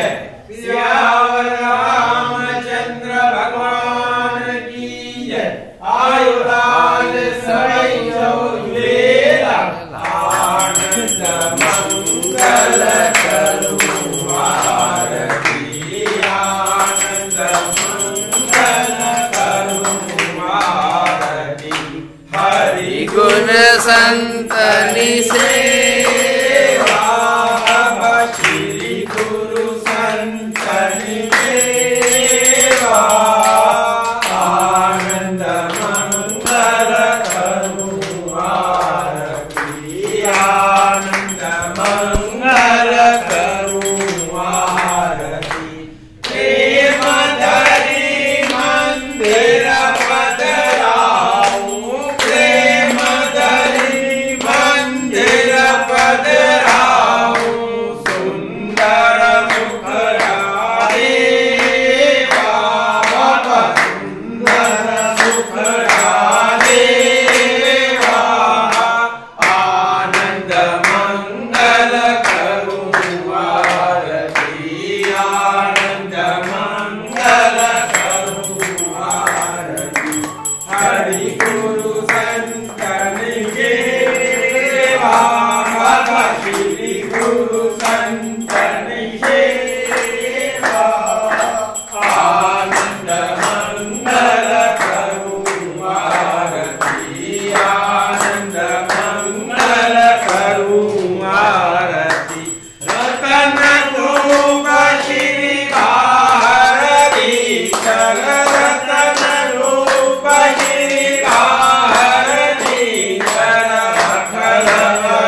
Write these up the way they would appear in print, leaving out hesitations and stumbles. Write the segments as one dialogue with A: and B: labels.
A: जय। सियावर रामचंद्र भगवान की जय। आयुराल सड़ई वेला आनंद मंगल करू आरती आनंद मंगल करू आरती। हरि गुण संतनि सेवा श्री गुरु संतनि सेवा आनंद मंगल करू आरती आनंद मंगल करू आरती। प्रेम धरि मंदिर पधराऊं प्रेम धरि मंदिर पधराऊं सुंदर मुखड़ा देवा बाबा सुंदर मुखड़ा देवा आनंद मंगल करू आरती आनंद मंगल करू आरती। हरि गुरु संतनि सेवा बाबा श्री गुरु संतनि सेवा आनंद मंगल करू आरती आनंद मंगल करू आरती। रतन रूप श्री भारती रतन रूप श्री भारती अखल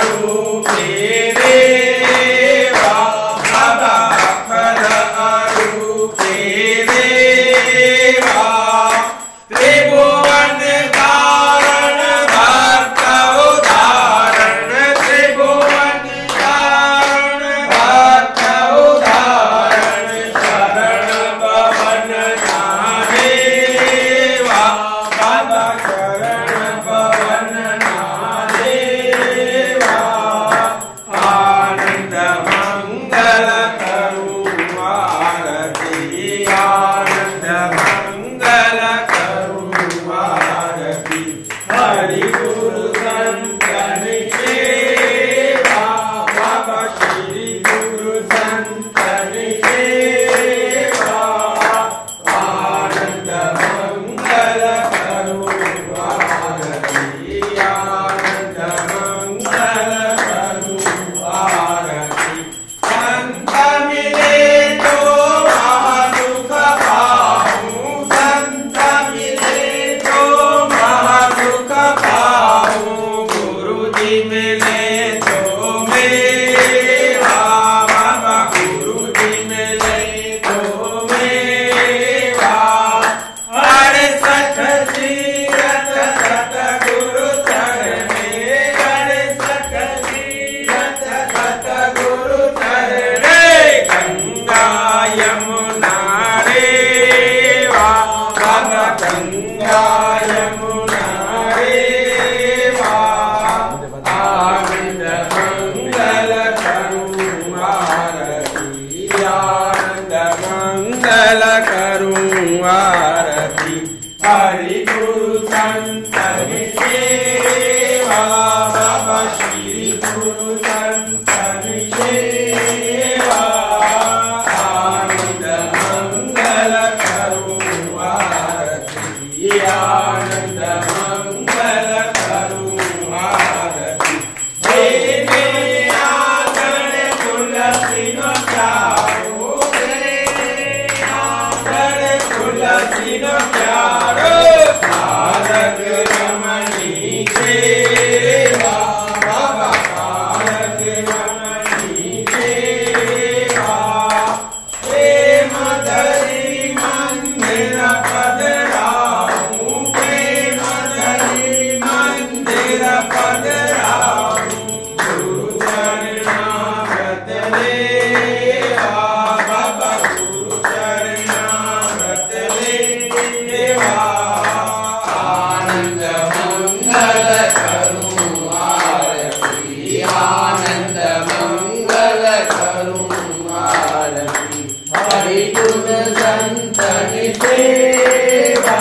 A: रूपे देवा बाबा अखल रूपे देवा। त्रिभुवन धारण भक्त उदाहरण त्रिभुवन धारण भक्त उदाहरण शरण पवन देवा बाबा शरण पवन देवा आनंद मंगल करू आरती आनंद मंगल करू आरती। हरि गुरु संतनि सेवा बाबा श्री गुरु संतनि सेवा आनंद मंगल करू आरती आनंद मंगल करू आरती। संत मिले तो महासुख पाऊं संत मिले तो महासुख पाऊं गुरु जी मिले तो मेरा बाबा गुरु जी मिले तो मेरा। अड़सठ तीरथ सत गुरु चरणे अड़सठ तीरथ सत गुरु चरणे गंगा यमुना रेवा बाबा गंगा यमुना रेवा आनंद मंगल करू आरती आनंद मंगल करू आरती। हरि गुरु संतनि सेवा बाबा श्री गुरु संतनि सेवा आनंद मंगल करू आरती आनंद मंगल करू आरती। देवे आंगन तुलसी न प्यारो देवे आंगन तुलसी न प्यारो तारक रमणी सेवा बाबा तारक रमणी सेवा। प्रेम धरि मंदिर पधराऊं प्रेम धरि मंदिर पधराऊं गुरु चरणामृत लेवा बाबा गुरु चरणामृत लेवा आनंद मंगल करू आरती आनंद मंगल करू आरती। हरि गुण संतन सेवा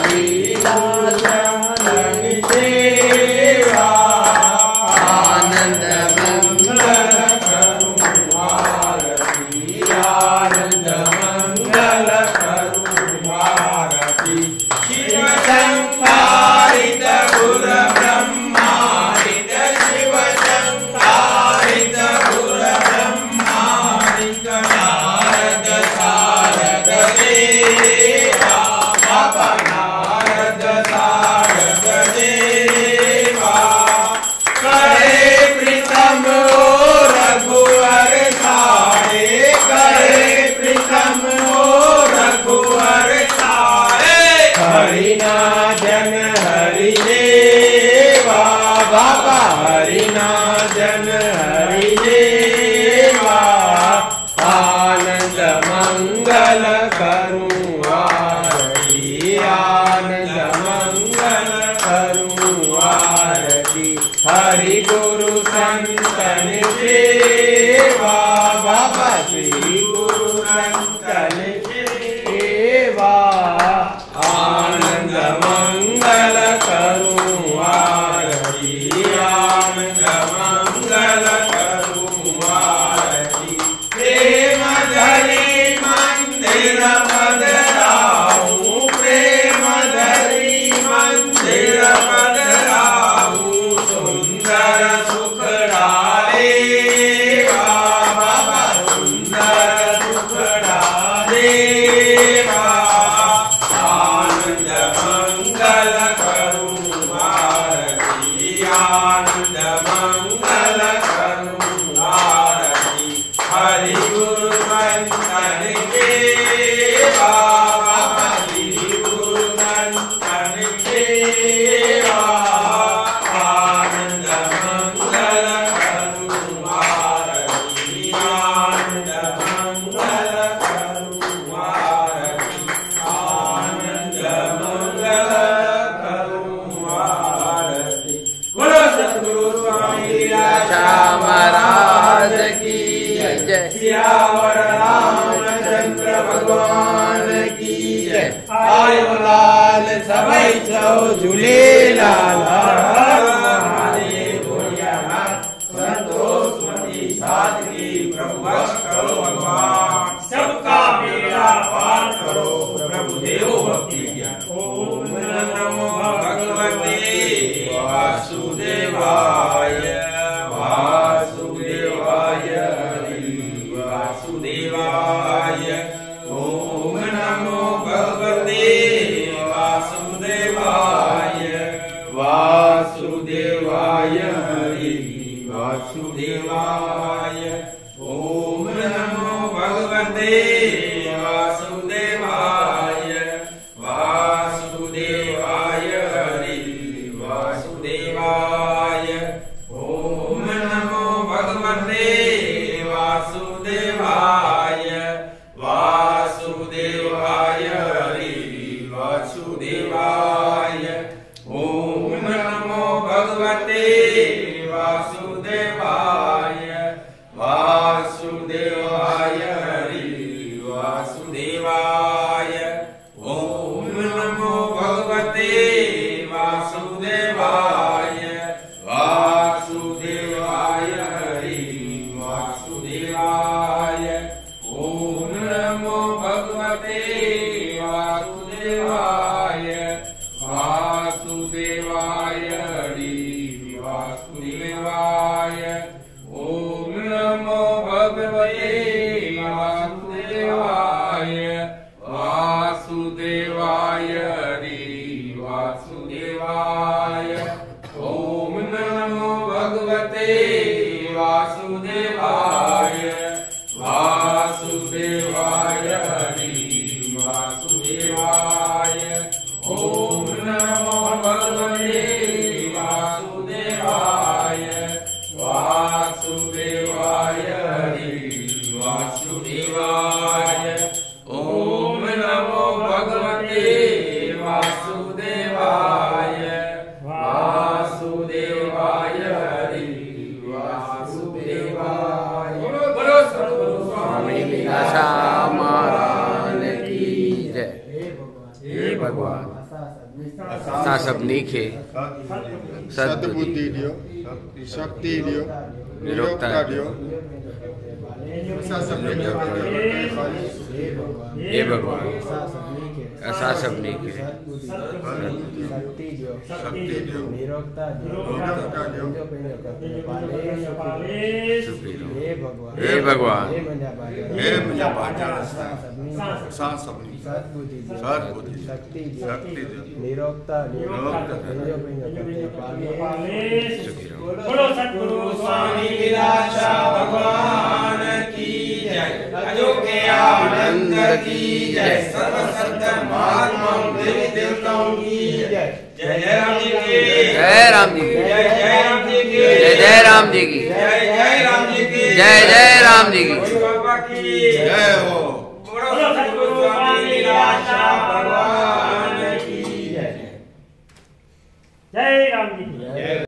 A: लीला चंदन सेवा आनंद मंगल करूं आरती आनंद मंगल करूं आरती शिव संकारित गुर ब्रह्मादित शिव संकारित गुर ब्रह्मादित नारद सारद देवा बाबा नारद सारद देवा करे प्रीतम रघुवर सारे करे प्रीतम रघुवर सारे हरि नाजन हरि देवा बाबा हरि नाजन हरि देवा आनंद मंगल करूं आरती आनंद मंगल करूं आरती हरि गुरु संतन सेवा बाबा श्री गुरु संतन सेवा आनंद मंगल करूं आरती आनंद मंगल करूं आरती प्रेम धरी मंदिर पधराऊं प्रेम धरी मंदिर पधराऊं सुंदर सुखड़ाले बाबा सुंदर सुखड़ाले आनंद मंगल करूं आरती आनंद मंगल करूं आरती हरि गुरु संतन सेवा हरि गुरु संतन सेवा आनंद मंगल करूं आरती आनंद मंगल करूं आरती आनंद मंगल करूं आरती बोलो सतगुरु स्वामी राजा महाराज की जय सियावर रामचंद्र भगवान की जय आयो लाल सबई सौ झूलेलाल हर महादेव बोलिया संतोष मती सादगी प्रभु बख्श करो भगवान सबका बेड़ा पार करो प्रभु देव भक्ति ज्ञान ओम नमो भगवते वासुदेवाय वासुदेवाय वासुदेवाय ओम नमो भगवते वासुदेवाय वासुदेवाय हरि वासुदेवाय ओम नमो भगवते वासुदेवाय वासुदेवाय हरि वासुदेवाय ओम नमो भगवते वासुदेवाय वासुदेवाय हरि वासुदेवाय ओम नमो भगवते वासुदेवाय वासुदेवाय हरि वासुदेवाय ओम नमो भगवते वासुदेवाय वासुदेवाय हरि वासुदेवाय ओम नमो भगवते वासुदेवाय वासुदेवाय हरि वासुदेवाय ओम नमो भगवते वासुदेवाय वासुदेवाय हरि वासुदेवाय ओम नमो भगवते वासुदेवाय वासुदेवाय हरि वासुदेवाय ओम नमो भगवते वासुदेवाय वासुदेवाय हरि वासुदेवाय ओम नमो भगवते वासुदेवाय वासुदेवाय हरि वासुदेवाय बोलो सद्गुरु स्वामी
B: असां सभिनी खे
C: सद्बुद्धि ॾियो, शक्ति ॾियो, निरोगता ॾियो।
B: हे भगवान असां सभिनी खे
C: शक्ति ॾियो, निरोगता ॾियो।
B: हे भगवान
C: हे मुंहिंजा भाॼण असां सभिनी सद्बुद्धि शक्ति ॾियो, निरोगता ॾियो।
A: बोलो सतगुरु स्वामी लीलाशाह भगवान की जय। अजोके आनंद की जय। सर्व संत महात्माओं देवी देवताओं की जय। जय जय राम जी की
B: जय राम जी की
A: जय जय राम जी की
B: जय जय राम जी की
A: जय जय राम जी की
B: जय जय राम जी की
A: बाबा की
C: जय हो।
A: बोलो सतगुरु स्वामी लीलाशाह भगवान की जय। जय राम जी की जय।